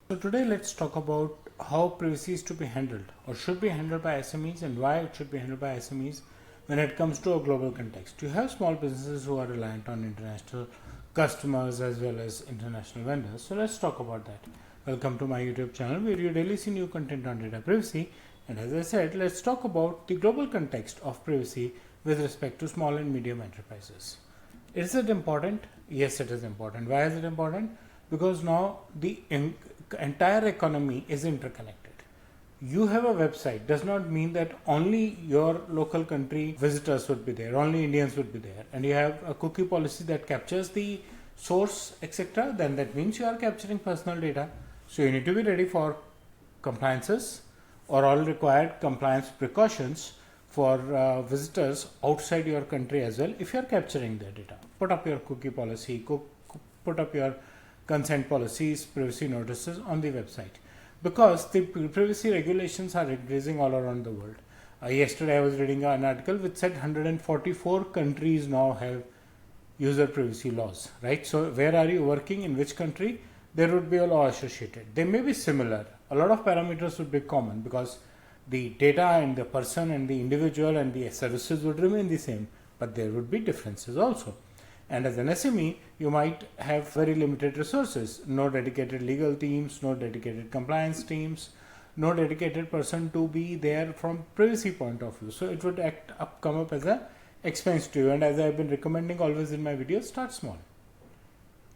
So today let's talk about how privacy is to be handled or should be handled by SMEs and why it should be handled by SMEs when it comes to a global context. You have small businesses who are reliant on international customers as well as international vendors. So let's talk about that. Welcome to my YouTube channel where you daily see new content on data privacy. And as I said, let's talk about the global context of privacy with respect to small and medium enterprises. Is it important? Yes, it is important. Why is it important? Because now the entire economy is interconnected. You have a website does not mean that only your local country visitors would be there, only Indians would be there, and you have a cookie policy that captures the source, etc. Then that means you are capturing personal data. So you need to be ready for compliances or all required compliance precautions for visitors outside your country as well if you are capturing their data. Put up your cookie policy, put up your consent policies, privacy notices on the website, because the privacy regulations are increasing all around the world. Yesterday I was reading an article which said 144 countries now have user privacy laws, right? So where are you working, in which country, there would be a law associated. They may be similar, a lot of parameters would be common because the data and the person and the individual and the services would remain the same, but there would be differences also. And as an SME, you might have very limited resources, no dedicated legal teams, no dedicated compliance teams, no dedicated person to be there from privacy point of view. So it would come up as an expense to you. And as I have been recommending always in my videos, start small,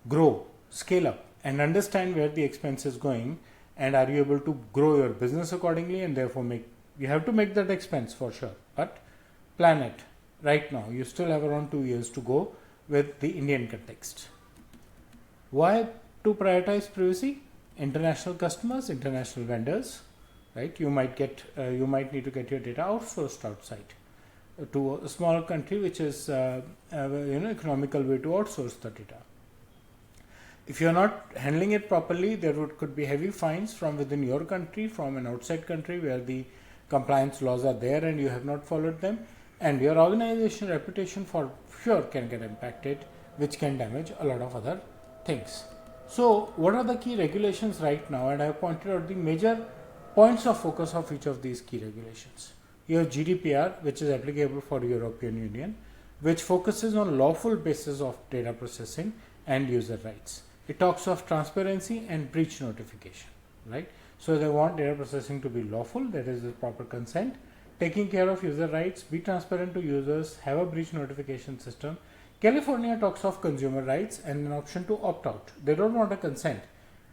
grow, scale up, and understand where the expense is going, and are you able to grow your business accordingly, and therefore you have to make that expense for sure, but plan it right now. You still have around 2 years to go with the Indian context. Why to prioritize privacy? International customers, international vendors, right? You might need to get your data outsourced outside to a small country, which is economical way to outsource the data. If you are not handling it properly, there could be heavy fines from within your country, from an outside country where the compliance laws are there and you have not followed them, and your organization reputation for sure can get impacted, which can damage a lot of other things. So what are the key regulations right now? And I have pointed out the major points of focus of each of these key regulations. You have GDPR, which is applicable for European Union, which focuses on lawful basis of data processing and user rights. It talks of transparency and breach notification, right? So they want data processing to be lawful, that is the proper consent, taking care of user rights, be transparent to users, have a breach notification system. California talks of consumer rights and an option to opt out. They don't want a consent.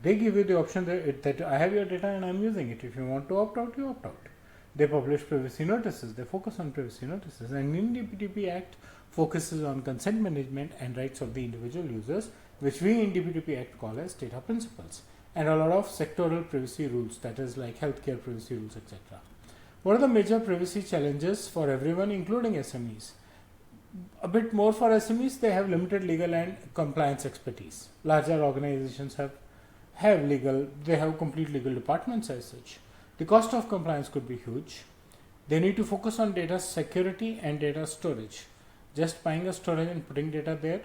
They give you the option that I have your data and I'm using it. If you want to opt out, you opt out. They publish privacy notices. They focus on privacy notices. And in DPDP Act focuses on consent management and rights of the individual users, which we in DPDP Act call as data principles. And a lot of sectoral privacy rules, that is like healthcare privacy rules, etc. What are the major privacy challenges for everyone, including SMEs? A bit more for SMEs, they have limited legal and compliance expertise. Larger organizations they have complete legal departments as such. The cost of compliance could be huge. They need to focus on data security and data storage. Just buying a storage and putting data there,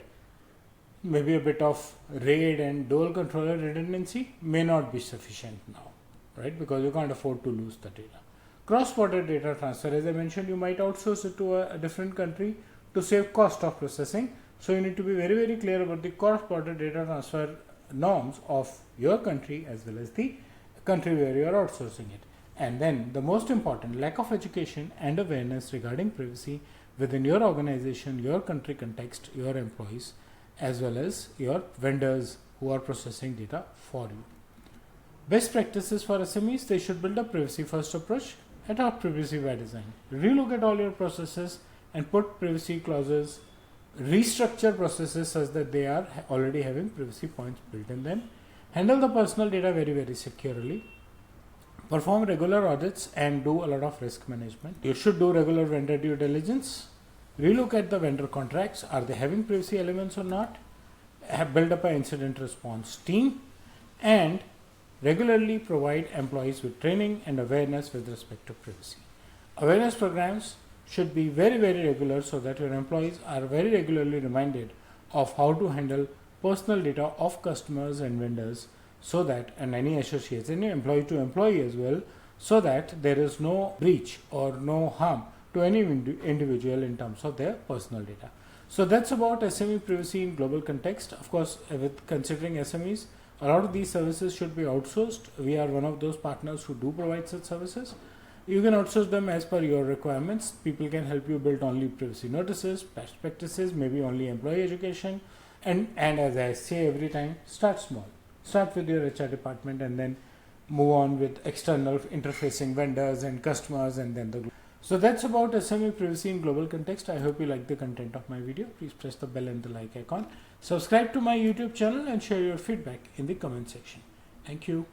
maybe a bit of RAID and dual controller redundancy may not be sufficient now, right? Because you can't afford to lose the data. Cross-border data transfer, as I mentioned, you might outsource it to a different country to save cost of processing. So you need to be very, very clear about the cross-border data transfer norms of your country as well as the country where you are outsourcing it. And then the most important, lack of education and awareness regarding privacy within your organization, your country context, your employees, as well as your vendors who are processing data for you. Best practices for SMEs, they should build a privacy first approach, adopt privacy by design, relook at all your processes and put privacy clauses, restructure processes such that they are already having privacy points built in them, handle the personal data very, very securely, perform regular audits and do a lot of risk management. You should do regular vendor due diligence, relook at the vendor contracts, are they having privacy elements or not, build up an incident response team, and regularly provide employees with training and awareness with respect to privacy. Awareness programs should be very, very regular so that your employees are very regularly reminded of how to handle personal data of customers and vendors so that, and any associates, any employee to employee as well, so that there is no breach or no harm to any individual in terms of their personal data. So that's about SME privacy in global context. Of course, with considering SMEs, a lot of these services should be outsourced. We are one of those partners who do provide such services. You can outsource them as per your requirements. People can help you build only privacy notices, best practices, maybe only employee education. And as I say every time, start small. Start with your HR department and then move on with external interfacing vendors and customers, and then so that's about SME privacy in global context. I hope you like the content of my video. Please press the bell and the like icon. Subscribe to my YouTube channel and share your feedback in the comment section. Thank you.